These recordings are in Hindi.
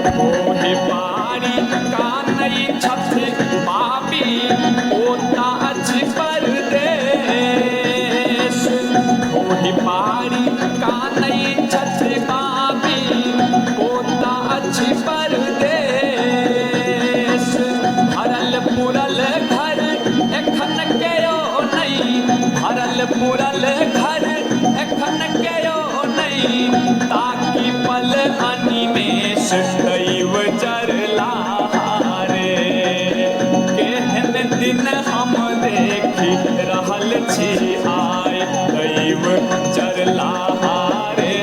ओहि पारी का नहीं छत्र पापी होता अछि परदेश। ओहि पारी का नहीं छत्र पापी होता अछि परदेश। भरल पुरल घर एखन केओ नहीं, भरल पुरल घर एखन केओ नहीं, ताकि पल अनिमेष दैव जरला रे। केहन दिन हम देखि रहल छी आय दैव जरला रे।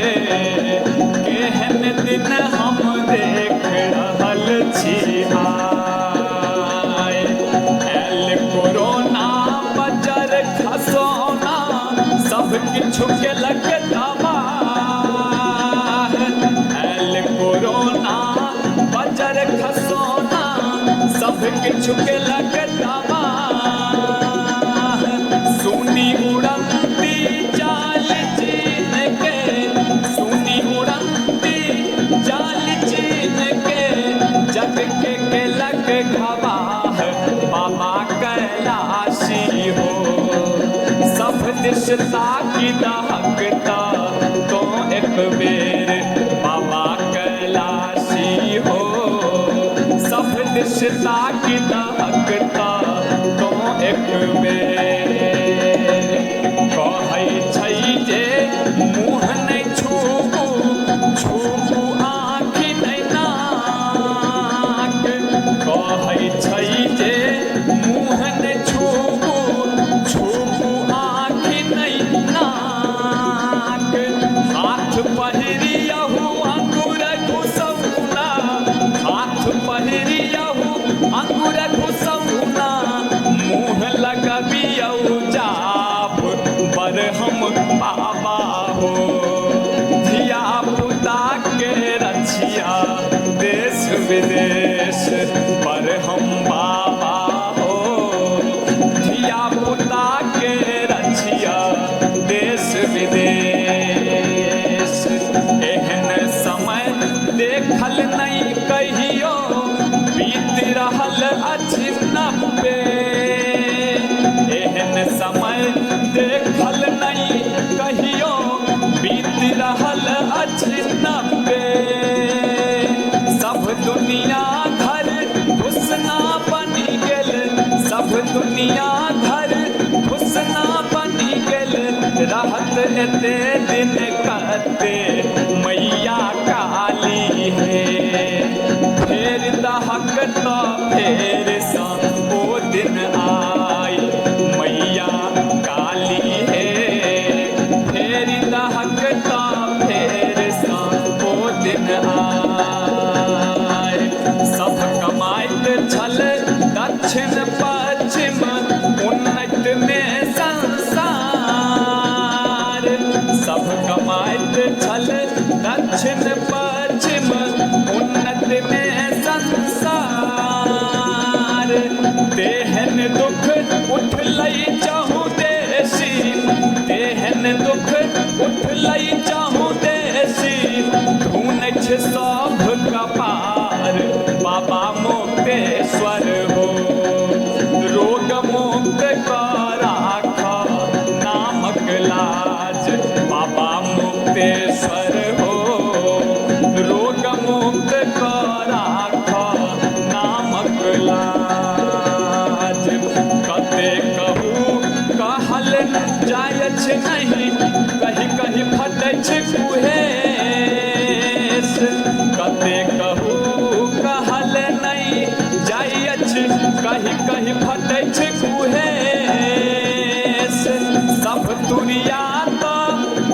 केहन दिन हम देख रहल छी आय। आयल कोरोना बजर खसौना सब किछु केलक तबाह। आयल कोरोना बजर खसौना सब किछु केलक तबाह। सुनी उड़ंती जाल चीन के, सुनी उड़ंती जाल चीन के, जग के केलक घबाह बाबा कैलाशी हो। सब दिश ताकि दहकता तो एक बेर बाबा कैलाशी हो। सब दिश ताकि दहकता तो एक बेर। कहै छै जे मुँह नहीं छूबू, छूबू आँखि नहीं नाक। कहै छै जे मुँह नहीं छूबू, छूबू आँखि नहीं नाक। हाथ पहिरियहु अंगूर घुसौना, हाथ पहिरियहु अंगूर घुसौना, मुँह लगबियौ जाप बरहम बाबा हो। धिया पुता के रछिया देश विदेश बरहम बाबा हो। धिया पुता के रछिया देश विदेश। एहन समय देखल नहीं कहियो, बीत रहल अछि नब्बे। एहन समय देखल नहीं कहियो, बीत रहल अछि नब्बे। सब दुनिया घर घुसना बनी गेल, सब दुनिया घर घुसना बनी गेल। रहत एते दिन कते मैया काली है। फेर दहक तो फेर सा ओ दिन आई मैया काली है। फेर दहक तो फेर सा ओ दिन आई। सब कमाइत छल दक्षिण पश्चिम उन्नत में संसार। सब कमाइत छल दक्षिण पश्चिम उन्नत में संसार। तेहन दुख उठलै चाहू देशी, तेहन दुख उठलै चाहू देशी। ढूंढै छै सब कपार बाबा मुक्तेश्वर हो। रोग मुक्त राख नामक लाज बाबा मुक्तेश्वर हो। रोग मुक्त राख नामक लाज। कते कहू कहल जायछ नहीं, कहीं कहीं फटै छै कुहेस। कते कहू कहल नहीं जायछ, कहीं कहीं फटै छै कुहेस। सब तुरिया तो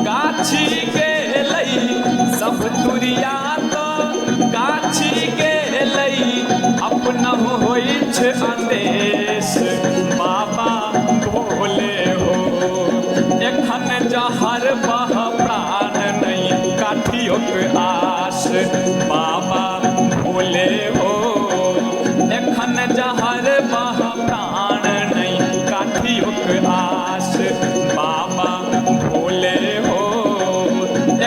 गाछी गेलै, सब तुरिया तो गाछी गेलै। अपना होइ छै आदेश बाबा भोले हो। एखन जहर बह प्राण नहीं काठियोक आस बाबा भोले हो। एखन जहर बह प्राण नहीं काठियोक आस बाबा भोले हो।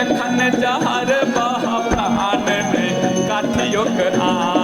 एखन जहर बह प्राण नहीं काठी ओकरा